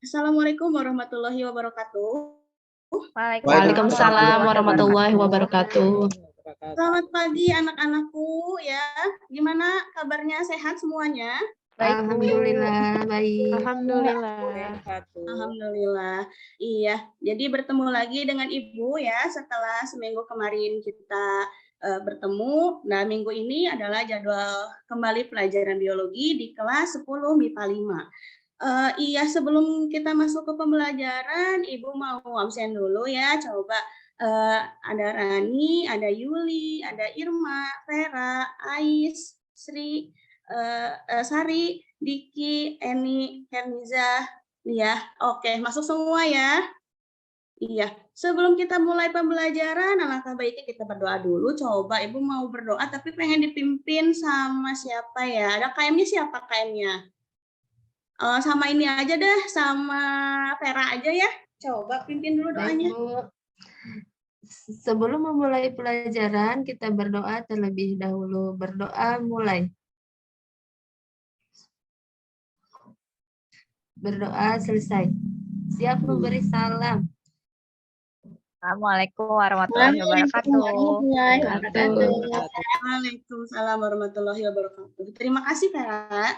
Assalamualaikum warahmatullahi wabarakatuh. Waalaikumsalam warahmatullahi wabarakatuh. Selamat pagi anak-anakku ya. Gimana kabarnya, sehat semuanya? Alhamdulillah baik. Alhamdulillah. Iya, jadi bertemu lagi dengan Ibu ya setelah seminggu kemarin kita bertemu. Nah, minggu ini adalah jadwal kembali pelajaran biologi di kelas 10 MIPA 5. Iya, sebelum kita masuk ke pembelajaran, Ibu mau absen dulu ya. Coba ada Rani, ada Yuli, ada Irma, Vera, Ais, Sri, Sari, Diki, Eni, Herniza, ya. Oke, masuk semua ya. Iya, sebelum kita mulai pembelajaran, alangkah baiknya kita berdoa dulu. Coba Ibu mau berdoa, tapi pengen dipimpin sama siapa ya? Ada KM-nya siapa KM-nya? Sama ini aja deh, sama Vera aja ya. Coba pimpin dulu doanya. Baik, Bu. Sebelum memulai pelajaran, kita berdoa terlebih dahulu. Berdoa mulai. Berdoa selesai. Siap memberi salam. Assalamualaikum warahmatullahi wabarakatuh. Waalaikumsalam warahmatullahi wabarakatuh. Terima kasih, Vera.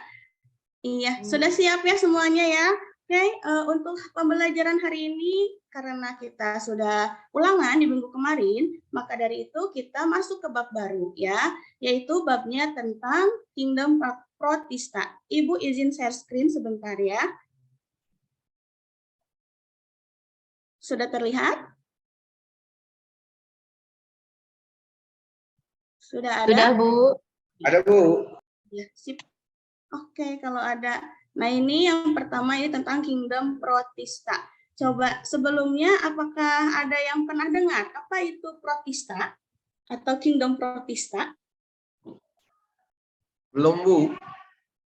Iya, sudah siap ya semuanya ya. Oke, untuk pembelajaran hari ini, karena kita sudah ulangan di minggu kemarin, maka dari itu kita masuk ke bab baru ya, yaitu babnya tentang Kingdom Protista. Ibu izin share screen sebentar ya. Sudah terlihat? Sudah ada? Sudah, Bu. Ada, Bu. Ya, sip. Oke, kalau ada. Nah, ini yang pertama ini tentang Kingdom Protista. Coba sebelumnya apakah ada yang pernah dengar apa itu Protista atau Kingdom Protista? Belum, Bu.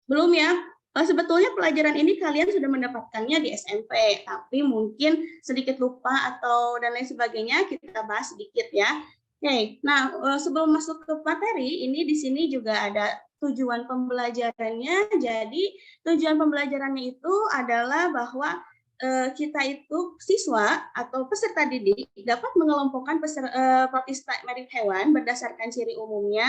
Belum ya? Sebetulnya pelajaran ini kalian sudah mendapatkannya di SMP, tapi mungkin sedikit lupa atau dan lain sebagainya, kita bahas sedikit ya. Oke, nah sebelum masuk ke materi, ini di sini juga ada tujuan pembelajarannya. Jadi tujuan pembelajarannya itu adalah bahwa kita itu siswa atau peserta didik dapat mengelompokkan protista mirip hewan berdasarkan ciri umumnya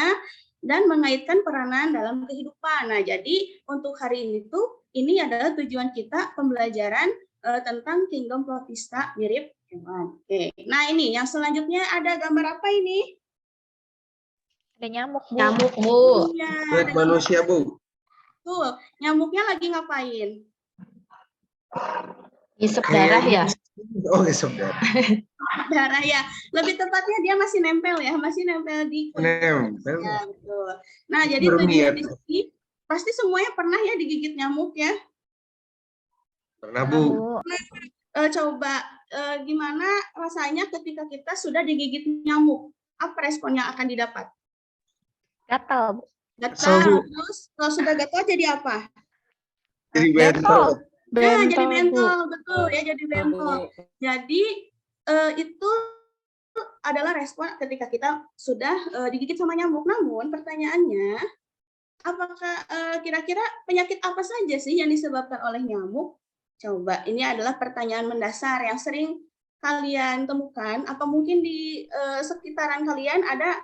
dan mengaitkan peranan dalam kehidupan. Nah, jadi untuk hari ini tuh ini adalah tujuan kita pembelajaran tentang Kingdom Protista mirip hewan. Oke. Nah, ini yang selanjutnya ada gambar apa ini? Ada nyamuk, Bu. Nyamuk, Bu. Iya, Lihat manusia, Bu. tuh, nyamuknya lagi ngapain? Ngisep darah ya? Oh, ngisep darah. Darah ya. Lebih tepatnya dia masih nempel ya, masih nempel di kulit. Nempel. Ya, betul. Nah, jadi Berniat. tujuan di sini pasti semuanya pernah ya digigit nyamuk ya. Pernah, Bu. Coba gimana rasanya ketika kita sudah digigit nyamuk? Apa respon yang akan didapat? Gatal, Bu. Gatal. Terus kalau sudah gatal jadi apa? Jadi bentol. Nah, jadi bentol, betul ya, jadi bentol. Jadi itu adalah respon ketika kita sudah digigit sama nyamuk. Namun pertanyaannya, apakah kira-kira penyakit apa saja sih yang disebabkan oleh nyamuk? Coba, ini adalah pertanyaan mendasar yang sering kalian temukan, atau mungkin di sekitaran kalian ada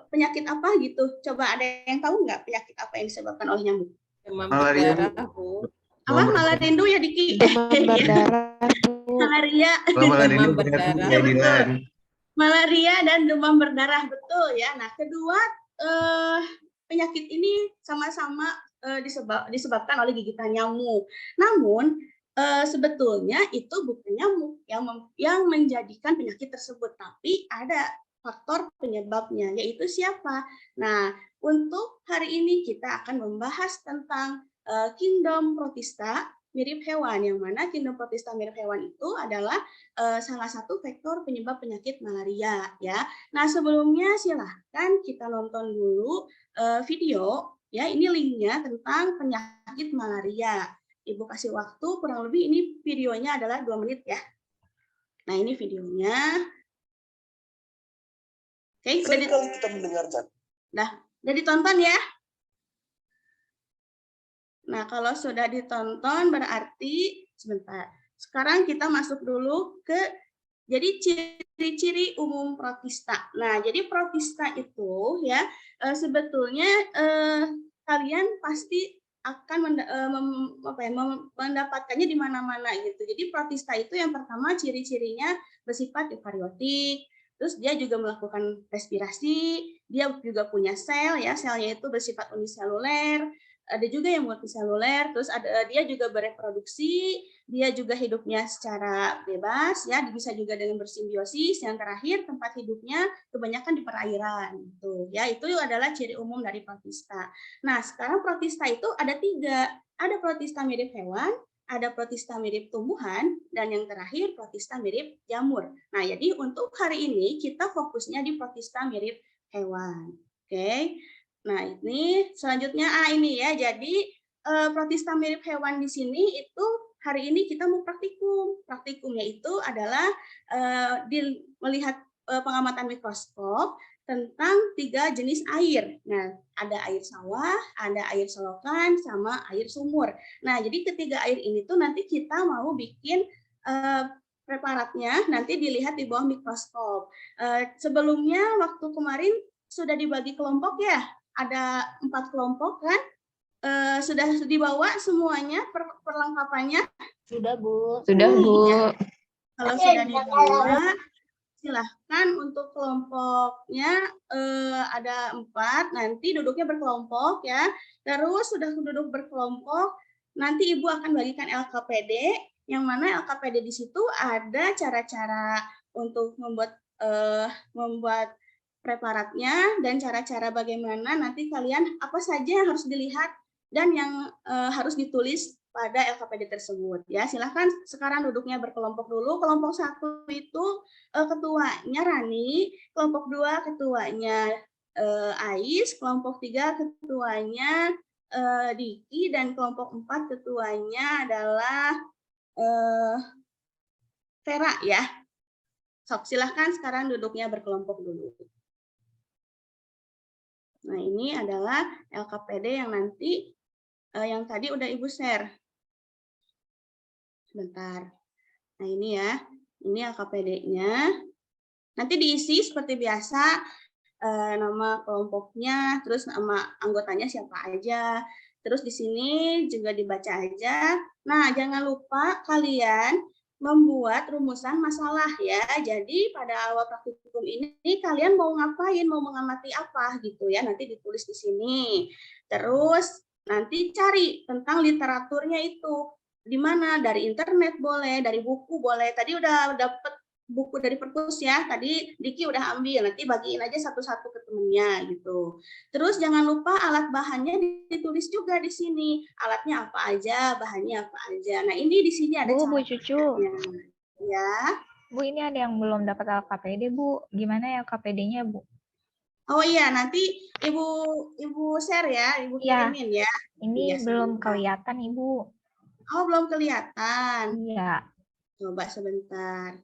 penyakit apa gitu. Coba ada yang tahu nggak penyakit apa yang disebabkan oleh nyamuk? Malaria, Bu. Apa? Malarindu ya, Diki? Malaria. Malaria berdarah. Malaria dan demam berdarah, betul ya. Nah, kedua penyakit ini sama-sama disebabkan oleh gigitan nyamuk. Namun sebetulnya itu bukan nyamuk yang menjadikan penyakit tersebut, tapi ada faktor penyebabnya, yaitu siapa? Nah, untuk hari ini kita akan membahas tentang Kingdom Protista mirip hewan, yang mana Kingdom Protista mirip hewan itu adalah salah satu faktor penyebab penyakit malaria ya. Nah, sebelumnya silahkan kita nonton dulu video ya, ini linknya tentang penyakit malaria. Ibu kasih waktu kurang lebih, ini videonya adalah 2 menit ya. Nah, ini videonya. Oke, Seringkali kita mendengar udah ditonton ya. Nah, kalau sudah ditonton berarti sebentar. Sekarang kita masuk dulu ke jadi ciri-ciri umum protista. Nah, jadi protista itu ya sebetulnya kalian pasti akan mendapatkannya di mana-mana gitu. Jadi protista itu yang pertama ciri-cirinya bersifat eukariotik, terus dia juga melakukan respirasi, dia juga punya sel ya, selnya itu bersifat uniseluler, ada juga yang multiseluler, terus dia juga bereproduksi, dia juga hidupnya secara bebas ya, bisa juga dengan bersimbiosis. Yang terakhir tempat hidupnya kebanyakan di perairan gitu ya. Itu adalah ciri umum dari protista. Nah, sekarang protista itu ada 3. Ada protista mirip hewan, ada protista mirip tumbuhan, dan yang terakhir protista mirip jamur. Nah, jadi untuk hari ini kita fokusnya di protista mirip hewan. Oke. Nah, ini selanjutnya ini ya. Jadi protista mirip hewan di sini itu hari ini kita mau praktikum. Praktikumnya itu adalah melihat pengamatan mikroskop tentang 3 jenis air. Nah, ada air sawah, ada air selokan, sama air sumur. Nah, jadi ketiga air ini tuh nanti kita mau bikin preparatnya, nanti dilihat di bawah mikroskop. Sebelumnya waktu kemarin sudah dibagi kelompok ya, ada 4 kelompok kan? Sudah dibawa semuanya perlengkapannya? Sudah, Bu. Sudah, Bu. Ya. Kalau sudah dibawa, silahkan untuk kelompoknya ada 4, nanti duduknya berkelompok ya. Terus sudah duduk berkelompok, nanti Ibu akan bagikan LKPD, yang mana LKPD di situ ada cara-cara untuk membuat preparatnya dan cara-cara bagaimana nanti kalian apa saja yang harus dilihat dan yang harus ditulis pada LKPD tersebut ya. Silahkan sekarang duduknya berkelompok dulu. Kelompok 1 itu ketuanya Rani, kelompok 2 ketuanya Ais, kelompok 3 ketuanya Diki, dan kelompok 4 ketuanya adalah Vera ya. Sok, silahkan sekarang duduknya berkelompok dulu. Nah, ini adalah LKPD yang nanti yang tadi udah Ibu share. Sebentar. Nah, ini ya. Ini LKPD-nya. Nanti diisi seperti biasa, nama kelompoknya, terus nama anggotanya siapa aja. Terus di sini juga dibaca aja. Nah, jangan lupa kalian membuat rumusan masalah ya. Jadi pada awal praktikum ini kalian mau ngapain, mau mengamati apa gitu ya. Nanti ditulis di sini. Terus nanti cari tentang literaturnya itu. Di mana? Dari internet boleh, dari buku boleh. Tadi udah dapet buku dari perpus ya, tadi Diki udah ambil, nanti bagiin aja satu-satu ke temennya gitu. Terus jangan lupa alat bahannya ditulis juga di sini, alatnya apa aja, bahannya apa aja. Nah, ini di sini ada Bu Cucu. Ya. Bu, ini ada yang belum dapat LKPD, Bu. Gimana LKPD-nya, Bu? Oh iya, nanti Ibu share ya, Ibu kirimin ya. Ini ya, belum kelihatan, Ibu. Oh, belum kelihatan. Iya. Coba sebentar.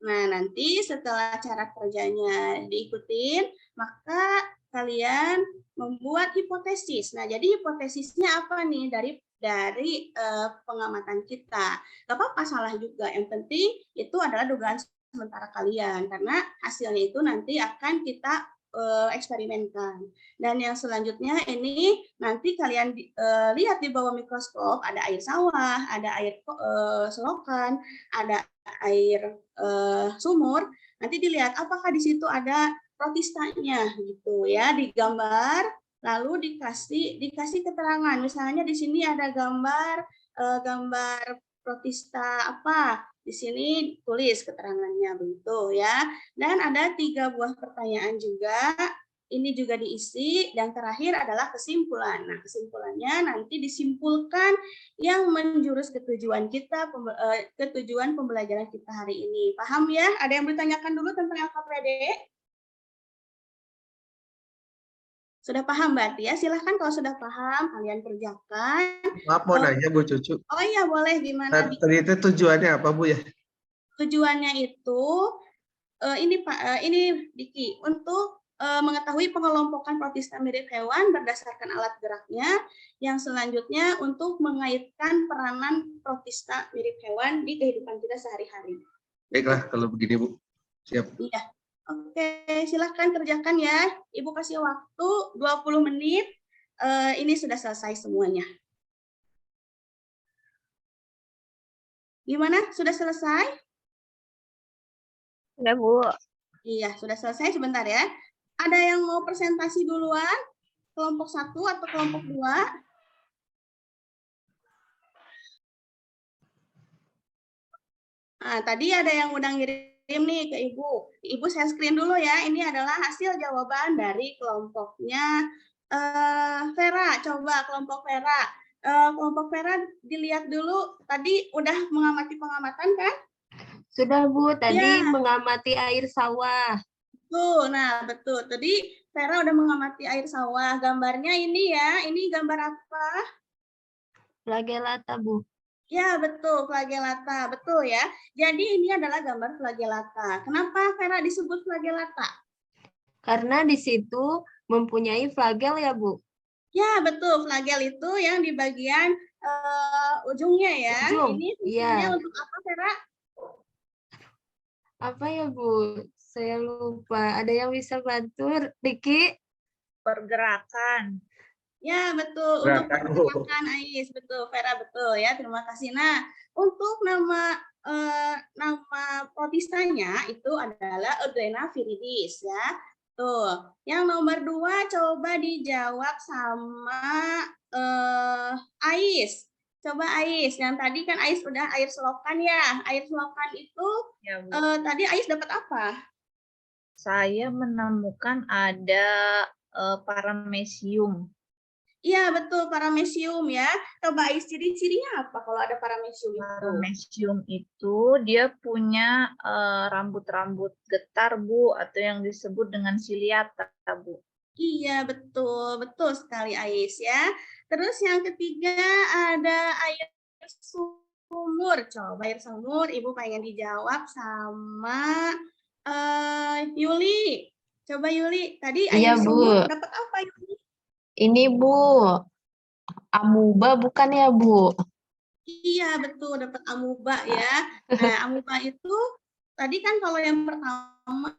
Nah, nanti setelah cara kerjanya diikutin, maka kalian membuat hipotesis. Nah, jadi hipotesisnya apa nih dari pengamatan kita? Gak apa-apa salah juga. Yang penting itu adalah dugaan sementara kalian, karena hasilnya itu nanti akan kita eksperimenkan. Dan yang selanjutnya ini nanti kalian lihat di bawah mikroskop, ada air sawah, ada air selokan, ada air sumur. Nanti dilihat apakah di situ ada protistanya gitu ya, digambar lalu dikasih keterangan. Misalnya di sini ada gambar protista apa, di sini tulis keterangannya begitu ya. Dan ada 3 buah pertanyaan juga, ini juga diisi, dan terakhir adalah kesimpulan. Nah, kesimpulannya nanti disimpulkan yang menjurus ke tujuan kita, ke tujuan pembelajaran kita hari ini. Paham ya? Ada yang bertanyakan dulu tentang LKPD? Sudah paham berarti ya? Silahkan kalau sudah paham, kalian kerjakan. Maaf mau nanya Bu Cucu. Oh iya, boleh. Gimana? Tadi itu tujuannya apa Bu ya? Tujuannya itu, ini Pak, ini Diki, untuk mengetahui pengelompokan protista mirip hewan berdasarkan alat geraknya. Yang selanjutnya untuk mengaitkan peranan protista mirip hewan di kehidupan kita sehari-hari. Baiklah, kalau begini Bu. Siap. Iya. Oke, silahkan kerjakan ya. Ibu kasih waktu 20 menit. Ini sudah selesai semuanya. Gimana? Sudah selesai? Udah, Bu. Iya, sudah selesai. Sebentar ya. Ada yang mau presentasi duluan? Kelompok 1 atau kelompok 2? Nah, tadi ada yang udah ngirim nih ke Ibu. Ibu saya screen dulu ya. Ini adalah hasil jawaban dari kelompoknya Vera. Coba kelompok Vera. Kelompok Vera dilihat dulu. Tadi udah mengamati pengamatan kan? Sudah Bu, tadi Ya. mengamati air sawah. Tuh, nah betul. Tadi Vera udah mengamati air sawah. Gambarnya ini ya. Ini gambar apa? Flagellata Bu. Ya, betul, flagellata. Betul ya. Jadi ini adalah gambar flagellata. Kenapa Vera disebut flagellata? Karena di situ mempunyai flagel ya Bu. Ya, betul. Flagel itu yang di bagian ujungnya ya. Ujung, Ini fungsinya iya. untuk apa, Vera? Apa ya Bu? Saya lupa. Ada yang bisa bantu, Riki? Pergerakan. Ya, betul. Untuk Gerakan, Bu. pergerakan Ais, betul. Vera, betul ya. Terima kasih. Nah, untuk nama protistanya itu adalah Eudrena viridis ya. Tuh. Yang nomor 2 coba dijawab sama Ais. Coba Ais. Yang tadi kan Ais udah air selokan ya. Air selokan itu Ya, Bu. tadi Ais dapat apa? Saya menemukan ada paramecium. Iya, betul, paramecium ya. Coba Ais ciri-cirinya apa kalau ada paramecium itu? Paramecium itu dia punya rambut-rambut getar, Bu, atau yang disebut dengan ciliata, Bu. Iya, betul. Betul sekali Ais ya. Terus yang ketiga ada air sumur. Coba air sumur, Ibu pengen dijawab sama Yuli. Coba Yuli, tadi Iya, air Bu. sumur dapat apa Yuli? Ini Bu, amuba bukan ya Bu? Iya, betul, dapat amuba ya. Nah, amuba itu tadi kan kalau yang pertama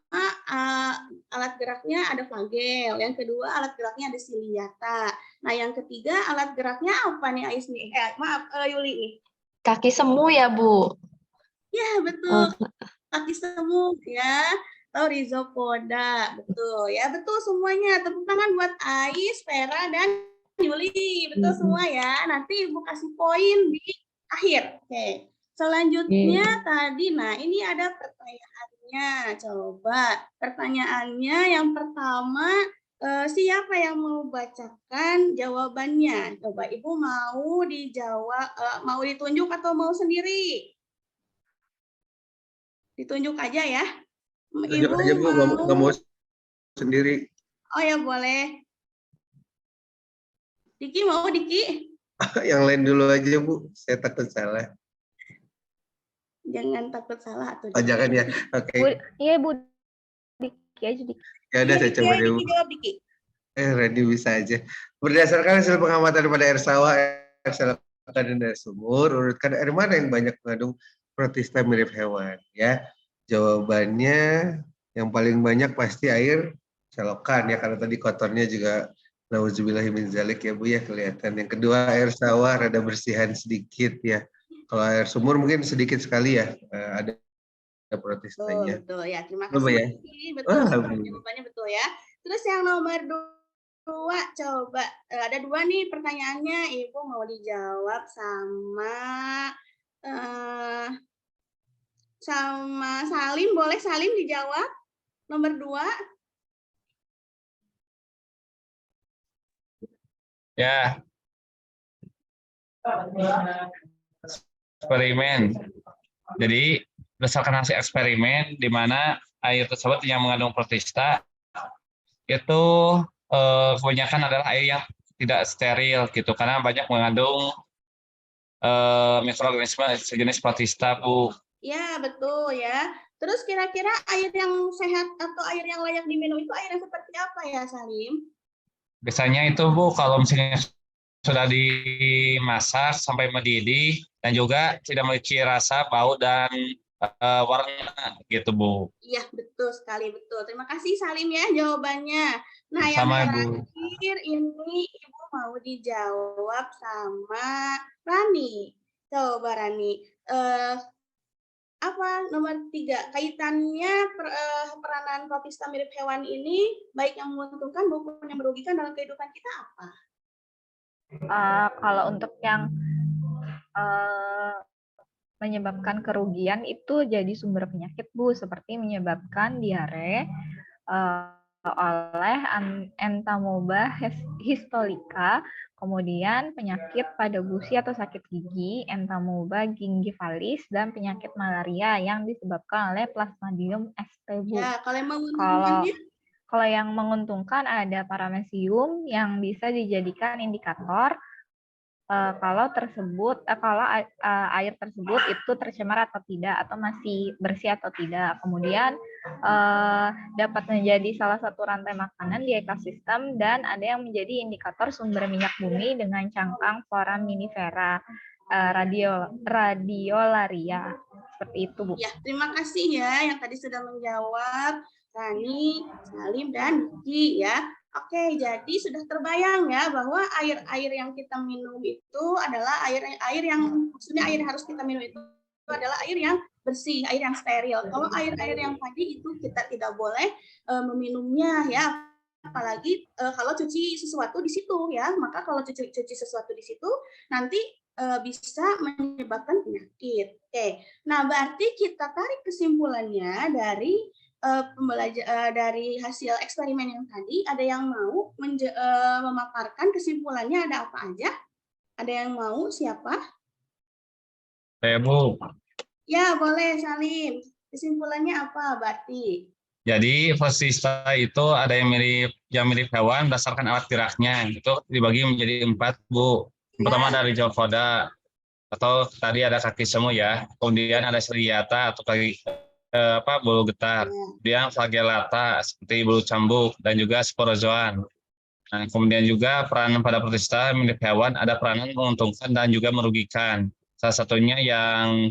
alat geraknya ada flagel, yang kedua alat geraknya ada ciliata. Nah, yang ketiga alat geraknya apa nih Ais nih? Maaf, Yuli nih. Kaki semu ya Bu? Ya, betul. Kaki semu ya. Atau rhizopoda, betul ya. Betul semuanya. Tepuk tangan buat Ais, Vera, dan Yuli. Betul semua ya. Nanti Ibu kasih poin di akhir. Oke. Selanjutnya tadi, nah ini ada pertanyaannya. Coba pertanyaannya yang pertama, siapa yang mau bacakan jawabannya? Coba Ibu mau dijawab, mau ditunjuk atau mau sendiri? Ditunjuk aja ya. Tunjuk Ibu aja Bu, nggak mau sendiri. Oh ya boleh. Diki mau Diki? Yang lain dulu aja Bu, saya takut salah. Jangan takut salah atau Oh jangan ya, oke. Iya, Bu. Diki aja, Diki. Ya udah saya coba dulu. Diki jawab Diki. Randy bisa aja. Berdasarkan hasil pengamatan pada air sawah, air selokan dan air sumur, urutkan air mana yang banyak mengandung protista mirip hewan? Ya, jawabannya yang paling banyak pasti air selokan ya, karena tadi kotornya juga nauzubillahi min zalik ya Bu ya kelihatan. Yang kedua air sawah rada bersihan sedikit ya. Kalau air sumur mungkin sedikit sekali ya, ada protistanya. Betul ya. Terima Coba kasih ya. Diki. Betul, jawabannya betul ya. Terus yang nomor 2 coba ada 2 nih pertanyaannya. Ibu mau dijawab sama Salim. Boleh Salim dijawab? Nomor 2. Ya. Eksperimen. Jadi berdasarkan hasil eksperimen di mana air tersebut yang mengandung protista itu kebanyakan adalah air yang tidak steril gitu karena banyak mengandung mikroorganisme sejenis protista Bu. Ya betul ya. Terus kira-kira air yang sehat atau air yang layak diminum itu air yang seperti apa ya, Salim? Biasanya itu Bu, kalau misalnya sudah dimasak sampai mendidih dan juga tidak memiliki rasa, bau dan warna gitu Bu. Iya, betul sekali, betul. Terima kasih Salim ya jawabannya. Nah, yang Sama Bu. terakhir ini Ibu mau dijawab sama Rani. Coba Rani, apa nomor 3 kaitannya peranan protista mirip hewan ini baik yang menguntungkan maupun yang merugikan dalam kehidupan kita apa? Kalau untuk yang menyebabkan kerugian itu jadi sumber penyakit Bu, seperti menyebabkan diare oleh Entamoeba histolica, kemudian penyakit pada gusi atau sakit gigi, Entamoeba gingivalis, dan penyakit malaria yang disebabkan oleh Plasmodium ST, Bu. Ya, kalau yang menguntungkannya? Kalau yang menguntungkan ada paramecium yang bisa dijadikan indikator kalau air tersebut itu tercemar atau tidak, atau masih bersih atau tidak. Kemudian dapat menjadi salah satu rantai makanan di ekosistem, dan ada yang menjadi indikator sumber minyak bumi dengan cangkang foraminifera radiolaria. Seperti itu, Bu. Ya, terima kasih ya yang tadi sudah menjawab, Rani, Salim, dan Niki ya. Oke, jadi sudah terbayang ya bahwa air yang kita minum itu adalah air yang maksudnya air yang harus kita minum itu adalah air yang bersih, air yang steril. Kalau air-air yang tadi itu kita tidak boleh meminumnya ya, apalagi kalau cuci sesuatu di situ ya. Maka kalau cuci sesuatu di situ nanti bisa menyebabkan penyakit. Oke, nah berarti kita tarik kesimpulannya dari dari hasil eksperimen yang tadi. Ada yang mau memaparkan kesimpulannya ada apa aja? Ada yang mau? Siapa? Saya Bu. Ya, boleh Salim. Kesimpulannya apa berarti? Jadi protista itu ada yang mirip hewan berdasarkan alat geraknya. Itu dibagi menjadi 4 Bu. Yang pertama dari Jaufoda, atau tadi ada kaki semu ya. Kemudian ada ciliata atau kaki bulu getar. Kemudian flagellata seperti bulu cambuk, dan juga sporozoan. Nah, kemudian juga peranan pada protista mirip hewan ada peranan menguntungkan dan juga merugikan. Salah satunya yang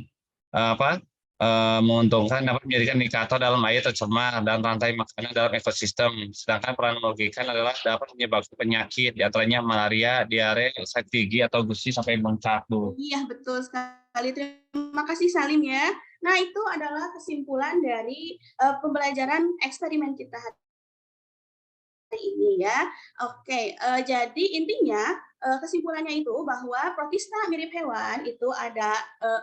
menguntungkan dapat menjadikan indikator dalam air tercemar dan rantai makanan dalam ekosistem. Sedangkan peran merugikan adalah dapat menyebabkan penyakit, diantaranya malaria, diare, sakit gigi, atau gusi sampai bengkak, Bu. Iya, betul sekali. Terima kasih Salim ya. Nah, itu adalah kesimpulan dari pembelajaran eksperimen kita hari ini ya. Oke, jadi intinya kesimpulannya itu bahwa protista mirip hewan itu ada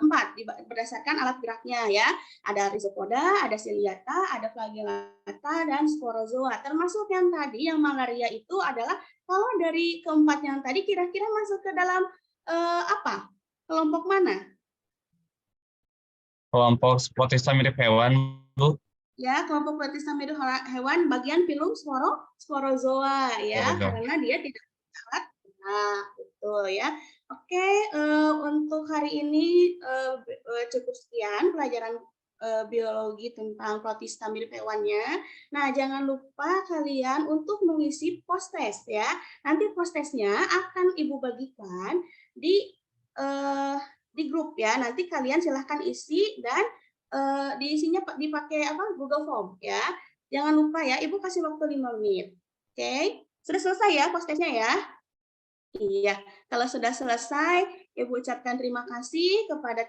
4 berdasarkan alat geraknya ya. Ada Rhizopoda, ada Ciliata, ada Flagellata, dan Sporozoa. Termasuk yang tadi yang malaria itu adalah kalau dari keempat yang tadi kira-kira masuk ke dalam apa? Kelompok mana? Kelompok protista mirip hewan, Bu. Ya, kelompok protista mirip hewan bagian filum sporozoa ya, karena dia tidak alat. Nah, betul ya. Oke, untuk hari ini cukup sekian pelajaran biologi tentang protista mirip hewannya. Nah, jangan lupa kalian untuk mengisi post-test ya. Nanti post-testnya akan Ibu bagikan di grup ya. Nanti kalian silahkan isi dan diisinya dipakai Google Form ya. Jangan lupa ya, Ibu kasih waktu 5 menit. Oke, sudah selesai ya post-testnya ya? Iya, kalau sudah selesai, Ibu ucapkan terima kasih kepada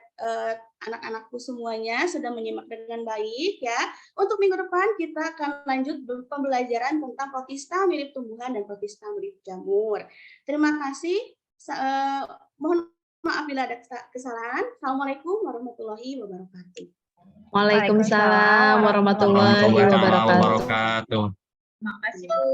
anak-anakku semuanya sudah menyimak dengan baik ya. Untuk minggu depan kita akan lanjut pembelajaran tentang protista mirip tumbuhan dan protista mirip jamur. Terima kasih. Mohon maaf bila ada kesalahan. Assalamualaikum warahmatullahi wabarakatuh. Waalaikumsalam warahmatullahi wabarakatuh. Terima Terima kasih, Bu.